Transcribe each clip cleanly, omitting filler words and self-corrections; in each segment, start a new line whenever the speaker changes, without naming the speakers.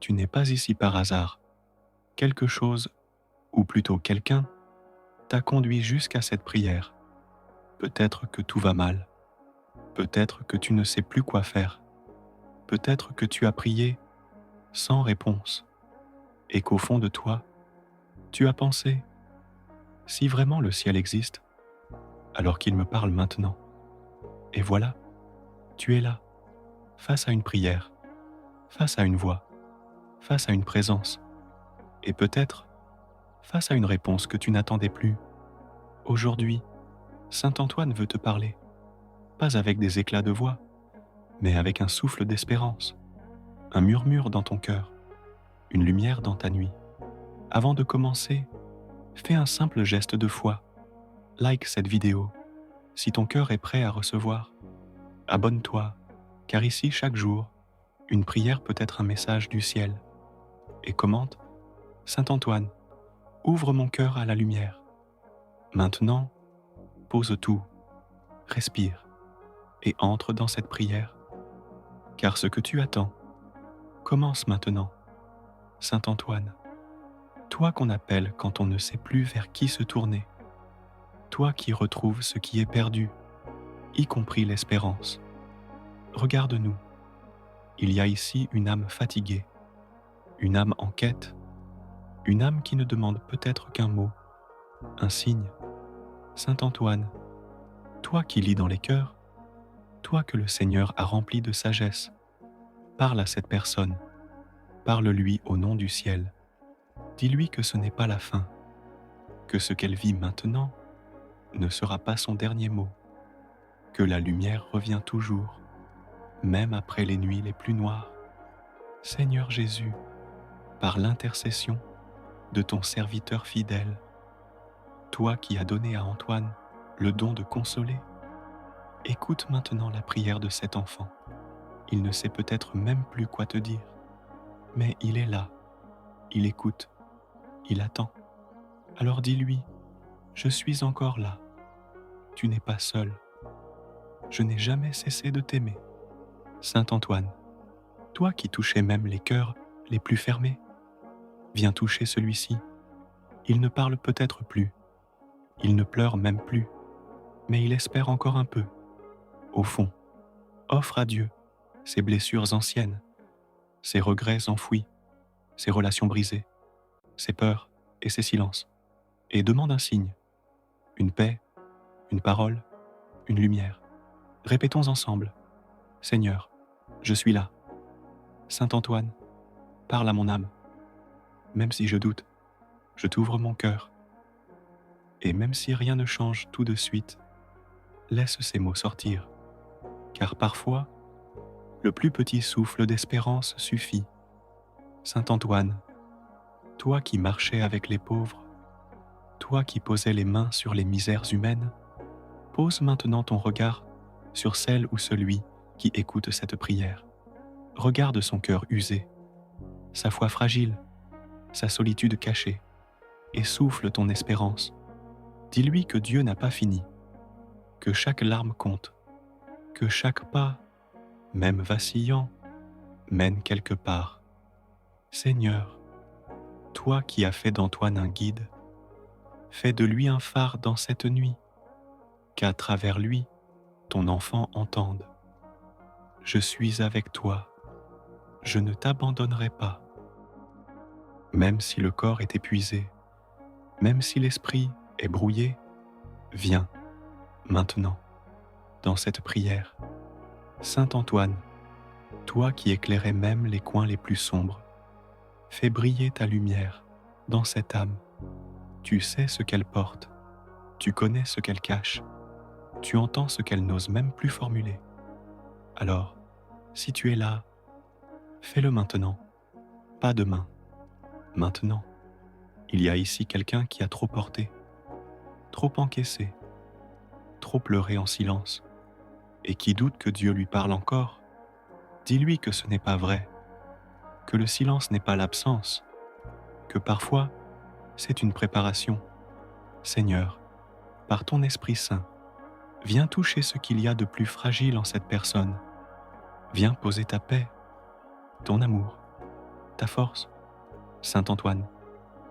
Tu n'es pas ici par hasard. Quelque chose, ou plutôt quelqu'un, t'a conduit jusqu'à cette prière. Peut-être que tout va mal. Peut-être que tu ne sais plus quoi faire. Peut-être que tu as prié sans réponse et qu'au fond de toi, tu as pensé, si vraiment le ciel existe, alors qu'il me parle maintenant. Et voilà, tu es là, face à une prière, face à une voix, face à une présence, et peut-être face à une réponse que tu n'attendais plus. Aujourd'hui, Saint Antoine veut te parler, pas avec des éclats de voix, mais avec un souffle d'espérance, un murmure dans ton cœur, une lumière dans ta nuit. Avant de commencer, fais un simple geste de foi. Like cette vidéo, si ton cœur est prêt à recevoir. Abonne-toi, car ici, chaque jour, une prière peut être un message du ciel. Et commente, Saint Antoine, ouvre mon cœur à la lumière. Maintenant, pose tout, respire et entre dans cette prière, car ce que tu attends commence maintenant. Saint Antoine, toi qu'on appelle quand on ne sait plus vers qui se tourner, toi qui retrouves ce qui est perdu, y compris l'espérance. Regarde-nous, il y a ici une âme fatiguée, une âme en quête, une âme qui ne demande peut-être qu'un mot, un signe. Saint Antoine, toi qui lis dans les cœurs, toi que le Seigneur a rempli de sagesse, parle à cette personne, parle-lui au nom du ciel. Dis-lui que ce n'est pas la fin, que ce qu'elle vit maintenant ne sera pas son dernier mot, que la lumière revient toujours, même après les nuits les plus noires. Seigneur Jésus, par l'intercession de ton serviteur fidèle, toi qui as donné à Antoine le don de consoler, écoute maintenant la prière de cet enfant. Il ne sait peut-être même plus quoi te dire, mais il est là, il écoute, il attend. Alors dis-lui, je suis encore là, tu n'es pas seul, je n'ai jamais cessé de t'aimer. Saint Antoine, toi qui touchais même les cœurs les plus fermés, viens toucher celui-ci. Il ne parle peut-être plus, il ne pleure même plus, mais il espère encore un peu. Au fond, offre à Dieu ses blessures anciennes, ses regrets enfouis, ses relations brisées, ses peurs et ses silences, et demande un signe, une paix, une parole, une lumière. Répétons ensemble, Seigneur, je suis là. Saint Antoine, parle à mon âme. Même si je doute, je t'ouvre mon cœur. Et même si rien ne change tout de suite, laisse ces mots sortir, car parfois, le plus petit souffle d'espérance suffit. Saint Antoine, toi qui marchais avec les pauvres, toi qui posais les mains sur les misères humaines, pose maintenant ton regard sur celle ou celui qui écoute cette prière. Regarde son cœur usé, sa foi fragile, sa solitude cachée, et souffle ton espérance. Dis-lui que Dieu n'a pas fini, que chaque larme compte, que chaque pas, même vacillant, mène quelque part. Seigneur, toi qui as fait d'Antoine un guide, fais de lui un phare dans cette nuit, qu'à travers lui, ton enfant entende. Je suis avec toi, je ne t'abandonnerai pas. Même si le corps est épuisé, même si l'esprit est brouillé, viens, maintenant, dans cette prière. Saint Antoine, toi qui éclairais même les coins les plus sombres, fais briller ta lumière dans cette âme. Tu sais ce qu'elle porte, tu connais ce qu'elle cache, tu entends ce qu'elle n'ose même plus formuler. Alors, si tu es là, fais-le maintenant, pas demain, maintenant. Il y a ici quelqu'un qui a trop porté, trop encaissé, trop pleuré en silence, et qui doute que Dieu lui parle encore. Dis-lui que ce n'est pas vrai, que le silence n'est pas l'absence, que parfois c'est une préparation. Seigneur, par ton Esprit Saint, viens toucher ce qu'il y a de plus fragile en cette personne. Viens poser ta paix, ton amour, ta force. Saint Antoine,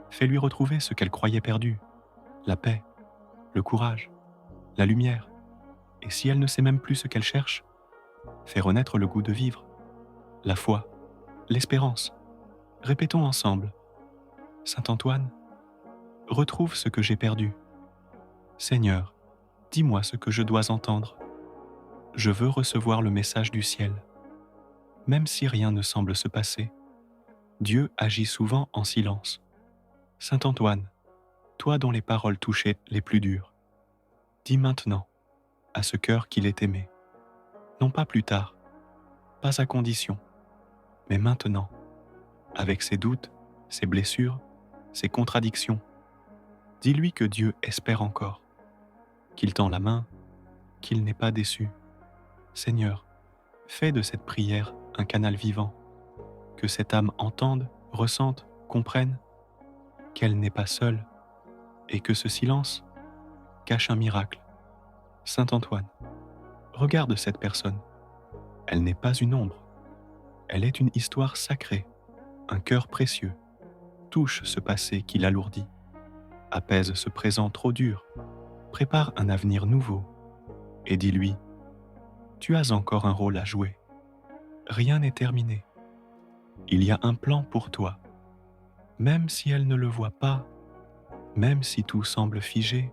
fais-lui retrouver ce qu'elle croyait perdu, la paix, le courage, la lumière. Et si elle ne sait même plus ce qu'elle cherche, fais renaître le goût de vivre, la foi, l'espérance. Répétons ensemble. Saint Antoine, retrouve ce que j'ai perdu. Seigneur, dis-moi ce que je dois entendre. Je veux recevoir le message du ciel. Même si rien ne semble se passer, Dieu agit souvent en silence. Saint Antoine, toi dont les paroles touchaient les plus dures, dis maintenant à ce cœur qu'il est aimé, non pas plus tard, pas à condition, mais maintenant, avec ses doutes, ses blessures, ses contradictions. Dis-lui que Dieu espère encore, qu'il tend la main, qu'il n'est pas déçu. Seigneur, fais de cette prière un canal vivant, que cette âme entende, ressente, comprenne qu'elle n'est pas seule et que ce silence cache un miracle. Saint Antoine, regarde cette personne. Elle n'est pas une ombre. Elle est une histoire sacrée, un cœur précieux. Touche ce passé qui l'alourdit. Apaise ce présent trop dur. Prépare un avenir nouveau. Et dis-lui, tu as encore un rôle à jouer. Rien n'est terminé. Il y a un plan pour toi. Même si elle ne le voit pas, même si tout semble figé,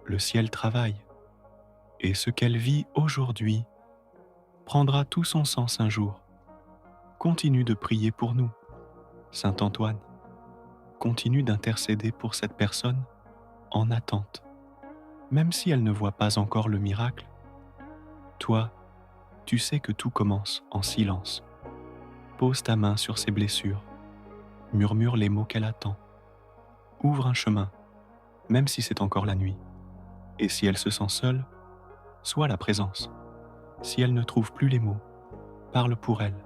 le ciel travaille. Et ce qu'elle vit aujourd'hui prendra tout son sens un jour. Continue de prier pour nous, Saint Antoine. Continue d'intercéder pour cette personne en attente. Même si elle ne voit pas encore le miracle, toi, tu sais que tout commence en silence. Pose ta main sur ses blessures, murmure les mots qu'elle attend, ouvre un chemin, même si c'est encore la nuit. Et si elle se sent seule, sois la présence. Si elle ne trouve plus les mots, parle pour elle.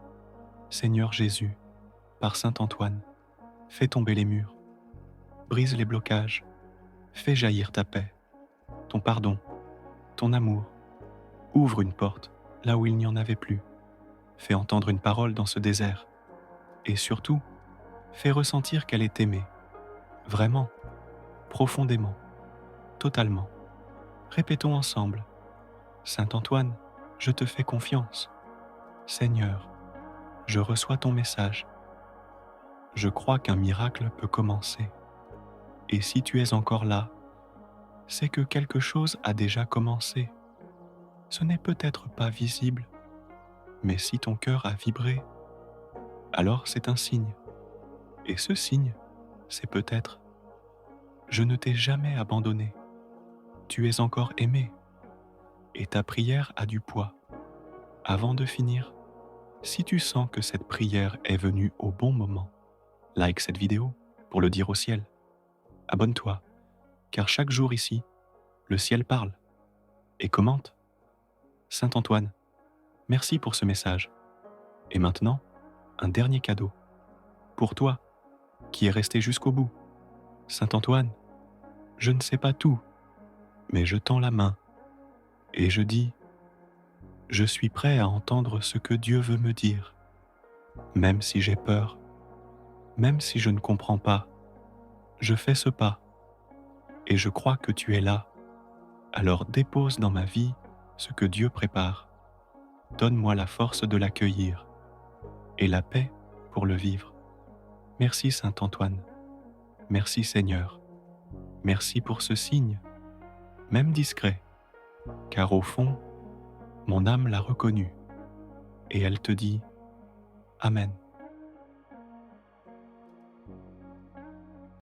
Seigneur Jésus, par Saint Antoine, fais tomber les murs, brise les blocages, fais jaillir ta paix, ton pardon, ton amour. Ouvre une porte là où il n'y en avait plus. Fais entendre une parole dans ce désert. Et surtout, fais ressentir qu'elle est aimée, vraiment, profondément, totalement. Répétons ensemble. Saint Antoine, je te fais confiance. Seigneur, je reçois ton message. Je crois qu'un miracle peut commencer. Et si tu es encore là, c'est que quelque chose a déjà commencé. Ce n'est peut-être pas visible, mais si ton cœur a vibré, alors c'est un signe. Et ce signe, c'est peut-être « Je ne t'ai jamais abandonné, tu es encore aimé, et ta prière a du poids. » Avant de finir, si tu sens que cette prière est venue au bon moment, like cette vidéo pour le dire au ciel. Abonne-toi, car chaque jour ici, le ciel parle. Et commente. Saint Antoine, merci pour ce message. Et maintenant, un dernier cadeau. Pour toi, qui est resté jusqu'au bout. Saint Antoine, je ne sais pas tout, mais je tends la main et je dis, je suis prêt à entendre ce que Dieu veut me dire, même si j'ai peur, même si je ne comprends pas, je fais ce pas et je crois que tu es là. Alors dépose dans ma vie ce que Dieu prépare. Donne-moi la force de l'accueillir et la paix pour le vivre. Merci Saint Antoine. Merci Seigneur. Merci pour ce signe, même discret, car au fond, mon âme l'a reconnu et elle te dit Amen.